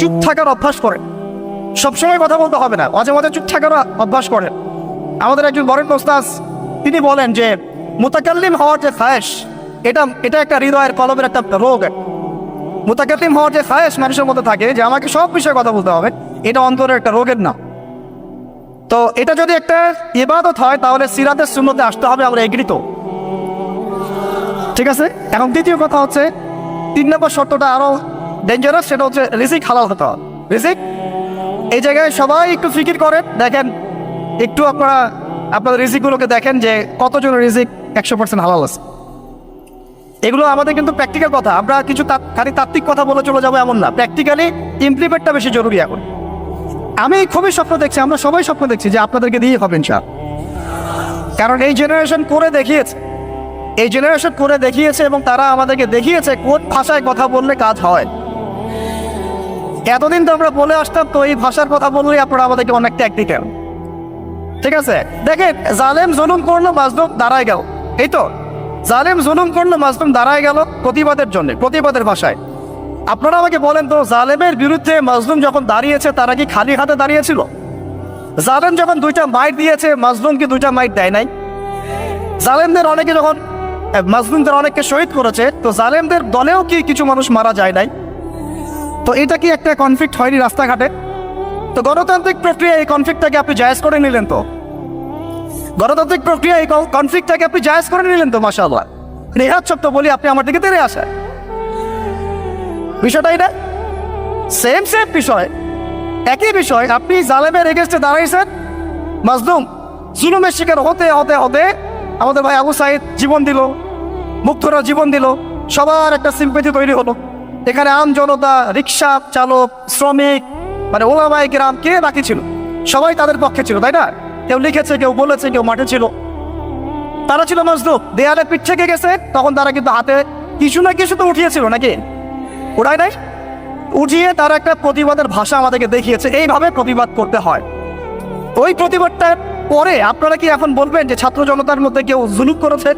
চুপ থাকার অভ্যাস করেন। সবসময় কথা বলতে হবে না, মাঝে মাঝে চুপ থাকার অভ্যাস করেন। আমাদের একজন বরেণ্য ওস্তাদ তিনি বলেন যে মুতাকাল্লিম হওয়ার যে খায়েশ, এটা একটা হৃদয়ের কলমের একটা রোগ। মুতাকাল্লিম হওয়ার যে খায়েশ মানুষের মধ্যে থাকে যে আমাকে সব বিষয়ে কথা বলতে হবে, এটা অন্তরের একটা রোগের নাম। তো এটা যদি একটা ইবাদত হয় তাহলে সিরাতের সুন্নতে আসতে হবে, আমরা এগ্রিত। ঠিক আছে। এখন দ্বিতীয় কথা হচ্ছে 3 নম্বর শর্তটা আরো ডেঞ্জারাস, সেটা হচ্ছে রিজিক হালাল হতে হবে। রিজিক এই জায়গায় সবাই একটু ফিকির করেন, দেখেন একটু আপনারা আপনাদের রিজিকগুলোকে দেখেন যে কতজনের রিজিক 100% হালাল আছে। এগুলো আমাদের কিন্তু প্র্যাকটিক্যাল কথা, আমরা কিছু খালি তাত্ত্বিক কথা বলে চলে যাবো এমন না, প্র্যাকটিক্যালি ইমপ্লিমেন্টটা বেশি জরুরি এখন। আমি খুবই স্বপ্ন দেখছি, আমরা সবাই স্বপ্ন দেখছি যে আপনাদেরকে দিয়ে হবে ইনশাআল্লাহ। কারণ এই জেনারেশন করে দেখিয়েছে, এবং তারা আমাদেরকে দেখিয়েছে কোন ভাষায় কথা বললে কাজ হয়। এতদিন তো আমরা বলে আসতাম, তো এই ভাষার কথা বললে আপনারা আমাদেরকে অনেক ট্যাকটিক্যাল। ঠিক আছে, দেখেন জালেম জুলুম করলো, মাজলুম দাঁড়ায় গেল। এই তো জালেম জুলুম করলো, মাজলুম দাঁড়ায় গেল প্রতিবাদের জন্য, প্রতিবাদের ভাষায়। আপনারা আমাকে বলেন তো, জালেমের বিরুদ্ধে মাজলুম যখন দাঁড়িয়েছে তারা কি খালি হাতে দাঁড়িয়েছিল? জালেম যখন 2টা মাইট দিয়েছে, মাজলুম কি 2টা মাইট দেয় নাই? জালেমদের অনেকে যখন মাজলুমদের অনেককে শহীদ করেছে, তো জালেমদের দলেও কি কিছু মানুষ মারা যায় নাই? তো এটা কি একটা কনফ্লিক্ট হয়নি রাস্তাঘাটে? তো গণতান্ত্রিক প্রক্রিয়া এই কনফ্লিক্টটাকে আপনি জায়েজ করে নিলেন, তো গণতান্ত্রিক প্রক্রিয়া এই কনফ্লিক্টটাকে আপনি জায়েজ করে নিলেন তো, মাশাআল্লাহ। রেহাত শব্দ বলি আপনি আমার দিকে তেড়ে আসেন, বিষয়টা এটা সেম বিষয়, একই বিষয়। আপনি জালেমের এগেইনস্টে দাঁড়াইছেন, মাজলুম জুলুমের শিকার হতে হতে হতে আমাদের ভাই আবু সাইদ জীবন দিল, মুগ্ধরা জীবন দিল, সবার একটা সিম্পেথি তৈরি হলো। এখানে আম জনতা, রিক্সা চালক, শ্রমিক, মানে ওলামায়ে কেরাম, কে বাকি ছিল? সবাই তাদের পক্ষে ছিল, তাই না? কেউ লিখেছে, কেউ বলেছে, কেউ মাঠে ছিল। তারা ছিল মাজলুম, দেয়ালে পিঠ থেকে গেছে, তখন তারা কিন্তু হাতে কিছু না কিছু তো উঠিয়েছিল, নাকি উঠায় নাই? উঠিয়ে তারা একটা প্রতিবাদের ভাষা আমাদেরকে দেখিয়েছে, এইভাবে প্রতিবাদ করতে হয়। ওই প্রতিবাদটার পরে আপনারা কি এখন বলবেন যে ছাত্র জনতার মধ্যে কেউ জুলুম করেছে?